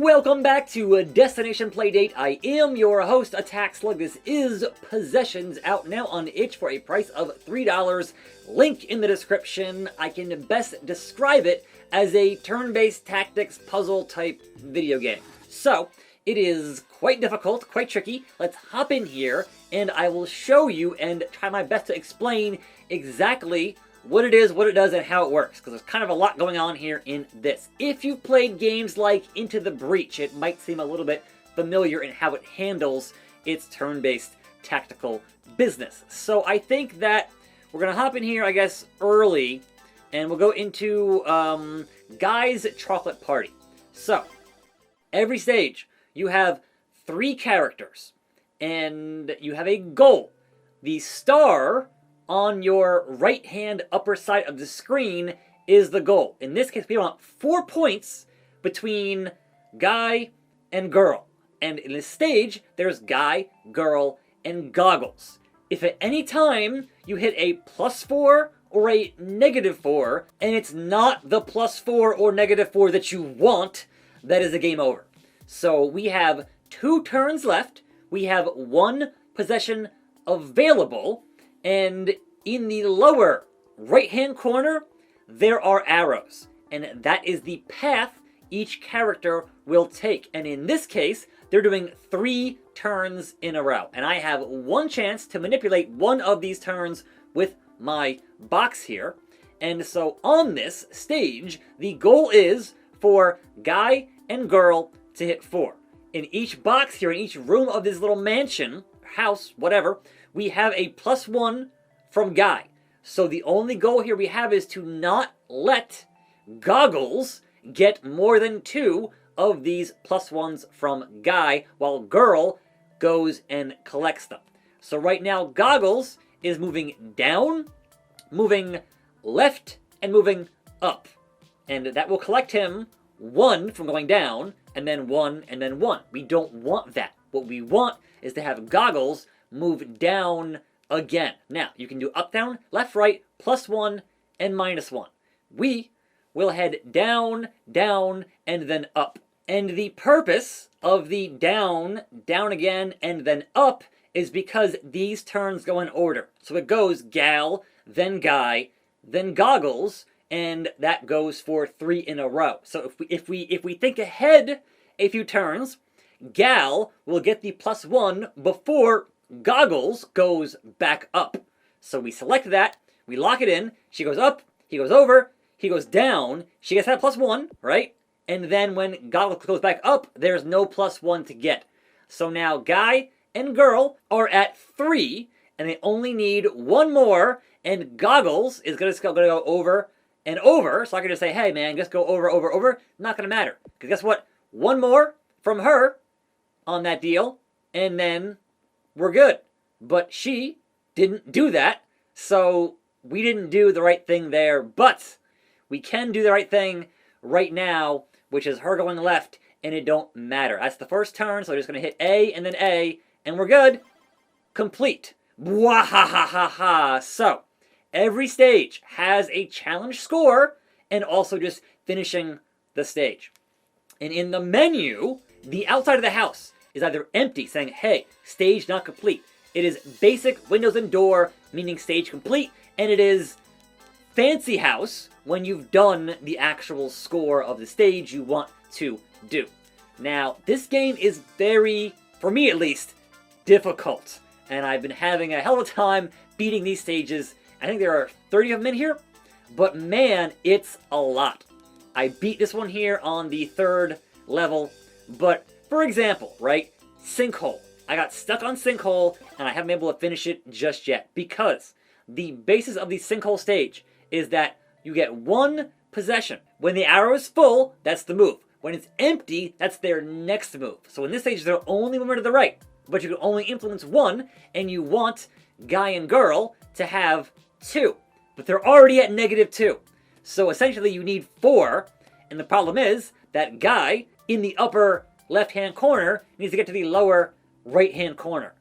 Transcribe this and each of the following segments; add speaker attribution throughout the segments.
Speaker 1: Welcome back to Destination Playdate. I am your host, Attack Slug. This is Possessions, out now on itch for a price of $3. Link in the description. I can best describe it as a turn-based tactics puzzle type video game. So, it is quite difficult, quite tricky. Let's hop in here and I will show you and try my best to explain exactly what it is, what it does, and how it works, because there's kind of a lot going on here in this. If you've played games like Into the Breach, it might seem a little bit familiar in how it handles its turn-based tactical business. So I think that we're going to hop in here, I guess, early, and we'll go into Guy's Chocolate Party. So, every stage, you have 3 characters, and you have a goal. The star on your right-hand upper side of the screen is the goal. In this case, we want 4 points between guy and girl. And in this stage, there's guy, girl, and goggles. If at any time you hit a +4 or a -4, and it's not the +4 or -4 that you want, that is a game over. So we have 2 turns left. We have 1 possession available. And in the lower right-hand corner, there are arrows. And that is the path each character will take. And in this case, they're doing 3 turns in a row. And I have 1 chance to manipulate one of these turns with my box here. And so on this stage, the goal is for guy and girl to hit 4. In each box here, in each room of this little mansion, house, whatever, we have a +1 from Guy. So the only goal here we have is to not let Goggles get more than 2 of these +1s from Guy, while Girl goes and collects them. So right now, Goggles is moving down, moving left, and moving up. And that will collect him 1 from going down, and then 1, and then 1. We don't want that. What we want is to have Goggles move down again. Now, you can do up, down, left, right, +1, and -1. We will head down, down, and then up. And the purpose of the down, down again, and then up is because these turns go in order. So it goes gal, then guy, then goggles, and that goes for 3 in a row. So if we think ahead a few turns, gal will get the +1 before Goggles goes back up. So we select that, we lock it in, she goes up, he goes over, he goes down, she gets that +1, right? And then when Goggles goes back up, there's no +1 to get. So now Guy and Girl are at 3, and they only need 1 more, and Goggles is gonna go over and over, so I can just say, hey man, just go over, over, over. Not gonna matter, because guess what? 1 more from her on that deal, and then we're good. But she didn't do that, so we didn't do the right thing there, but we can do the right thing right now, which is her going left, and it don't matter. That's the first turn, so we're just going to hit A, and then A, and we're good. Complete. Wahahaha. So, every stage has a challenge score, and also just finishing the stage. And in the menu, the outside of the house is either empty, saying, hey, stage not complete. It is basic windows and door, meaning stage complete. And it is fancy house when you've done the actual score of the stage you want to do. Now, this game is very, for me at least, difficult. And I've been having a hell of a time beating these stages. I think there are 30 of them in here. But man, it's a lot. I beat this one here on the 3rd level. But for example, right, sinkhole. I got stuck on sinkhole, and I haven't been able to finish it just yet, because the basis of the sinkhole stage is that you get 1 possession. When the arrow is full, that's the move. When it's empty, that's their next move. So in this stage, they're only moving to the right, but you can only influence 1, and you want Guy and Girl to have 2. But they're already at -2. So essentially, you need 4, and the problem is that Guy, in the upper left-hand corner, needs to get to the lower right-hand corner.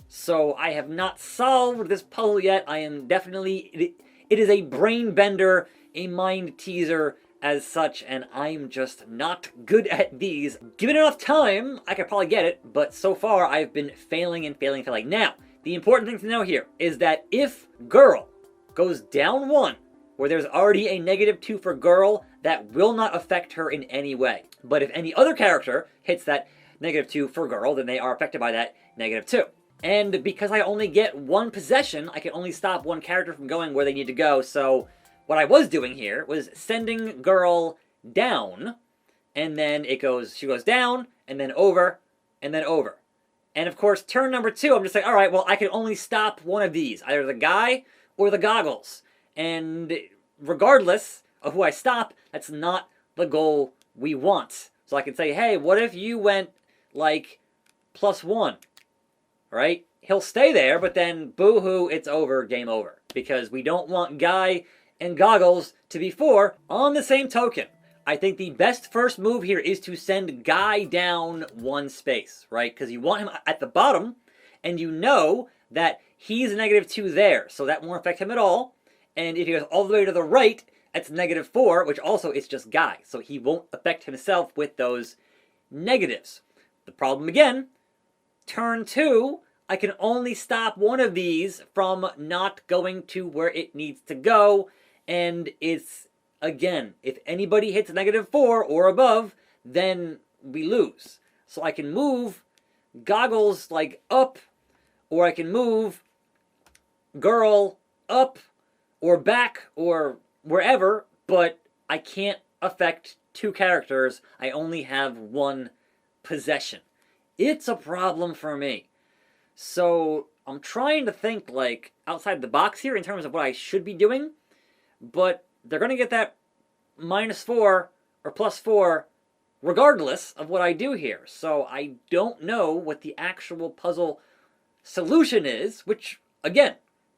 Speaker 1: So I have not solved this puzzle yet. I am definitely... It is a brain bender, a mind teaser as such, and I'm just not good at these. Given enough time, I could probably get it, but so far I've been failing and failing and failing. Now, the important thing to know here is that if girl goes down 1, where there's already a -2 for girl, that will not affect her in any way. But if any other character hits that -2 for girl, then they are affected by that -2. And because I only get 1 possession, I can only stop 1 character from going where they need to go. So what I was doing here was sending girl down, and then she goes down, and then over, and then over. And of course, turn number 2, I'm just like, all right, well, I can only stop one of these, either the guy or the goggles. And regardless of who I stop, that's not the goal we want. So I can say, hey, what if you went like +1, right? He'll stay there, but then boo-hoo, it's over, game over. Because we don't want guy and goggles to be 4 on the same token. I think the best first move here is to send guy down 1 space, right? Because you want him at the bottom, and you know that he's a -2 there, so that won't affect him at all. And if he goes all the way to the right, that's -4, which also is just guy. So he won't affect himself with those negatives. The problem again, turn 2, I can only stop one of these from not going to where it needs to go. And it's, again, if anybody hits -4 or above, then we lose. So I can move goggles like up, or I can move girl up, or back, or wherever, but I can't affect 2 characters. I only have 1 possession. It's a problem for me. So I'm trying to think like outside the box here in terms of what I should be doing, but they're going to get that -4 or +4 regardless of what I do here. So I don't know what the actual puzzle solution is, which, again,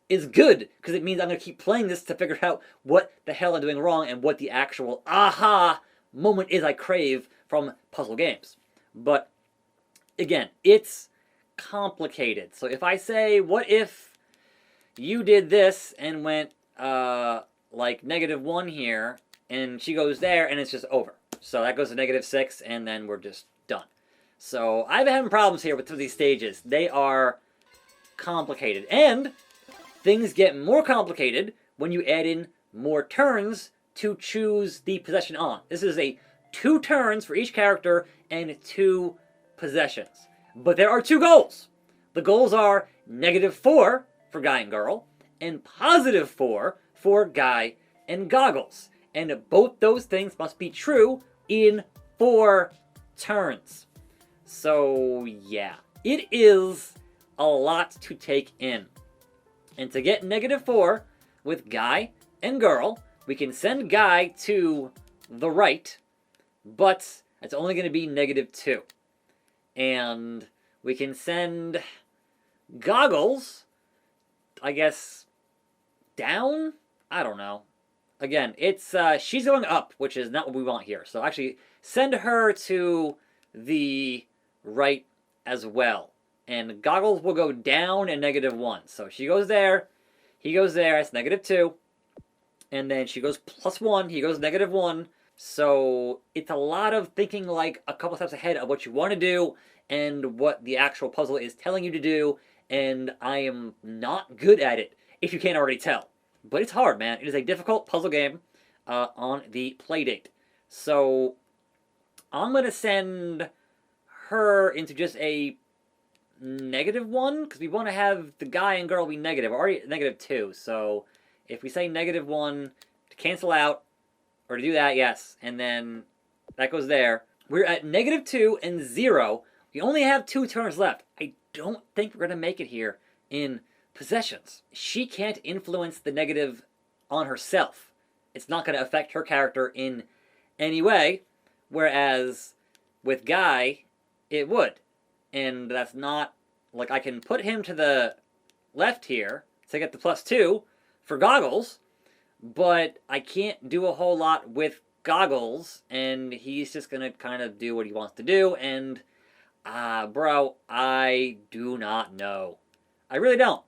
Speaker 1: is good, because it means I'm going to keep playing this to figure out what the hell I'm doing wrong and what the actual aha moment is I crave from puzzle games. But, again, it's complicated. So if I say, what if you did this and went, like, -1 here, and she goes there, and it's just over. So that goes to -6, and then we're just done. So I've been having problems here with these stages. They are complicated. And things get more complicated when you add in more turns to choose the possession on. This is a 2 turns for each character and 2 possessions. But there are 2 goals. The goals are -4 for guy and girl, and +4 for guy and goggles. And both those things must be true in 4 turns. So yeah, it is a lot to take in. And to get -4 with guy and girl, we can send guy to the right, but it's only going to be -2. And we can send goggles, I guess, down? I don't know. Again, it's she's going up, which is not what we want here. So actually, send her to the right as well. And goggles will go down and -1. So she goes there, he goes there, it's -2. And then she goes +1, he goes -1. So it's a lot of thinking like a couple steps ahead of what you want to do and what the actual puzzle is telling you to do. And I am not good at it, if you can't already tell. But it's hard, man. It is a difficult puzzle game on the Playdate. So I'm going to send her into just a -1, because we want to have the guy and girl be negative. We're already at -2, so if we say -1 to cancel out, or to do that, yes, and then that goes there. We're at -2 and 0. We only have 2 turns left. I don't think we're going to make it here in possessions. She can't influence the negative on herself. It's not going to affect her character in any way, whereas with Guy, it would. And that's not, like, I can put him to the left here to get the +2 for goggles, but I can't do a whole lot with goggles, and he's just going to kind of do what he wants to do, and, bro, I do not know. I really don't.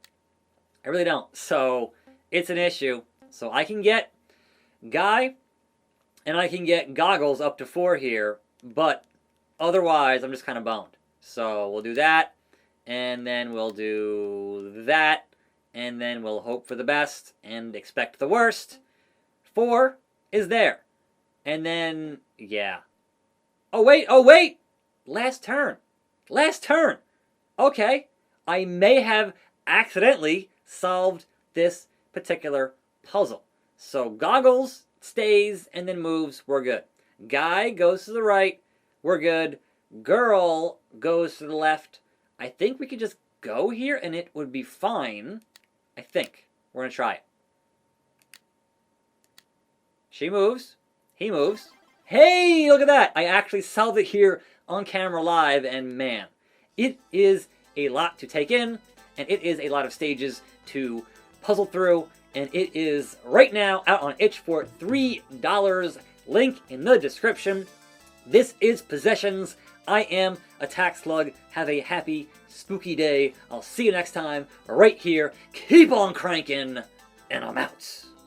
Speaker 1: I really don't. So, it's an issue. So I can get Guy And I can get goggles up to 4 here, but otherwise I'm just kind of boned. So we'll do that, and then we'll do that, and then we'll hope for the best and expect the worst. 4 is there. And then, yeah. Oh, wait! Last turn. Okay. I may have accidentally solved this particular puzzle. So goggles stays and then moves, we're good. Guy goes to the right, we're good. Girl goes to the left. I think we could just go here and it would be fine. I think. We're going to try it. She moves. He moves. Hey, look at that. I actually solved it here on camera live, and man, it is a lot to take in, and it is a lot of stages to puzzle through, and it is right now out on itch for $3. Link in the description. This is Possessions. I am Attack Slug. Have a happy, spooky day. I'll see you next time right here. Keep on cranking, and I'm out.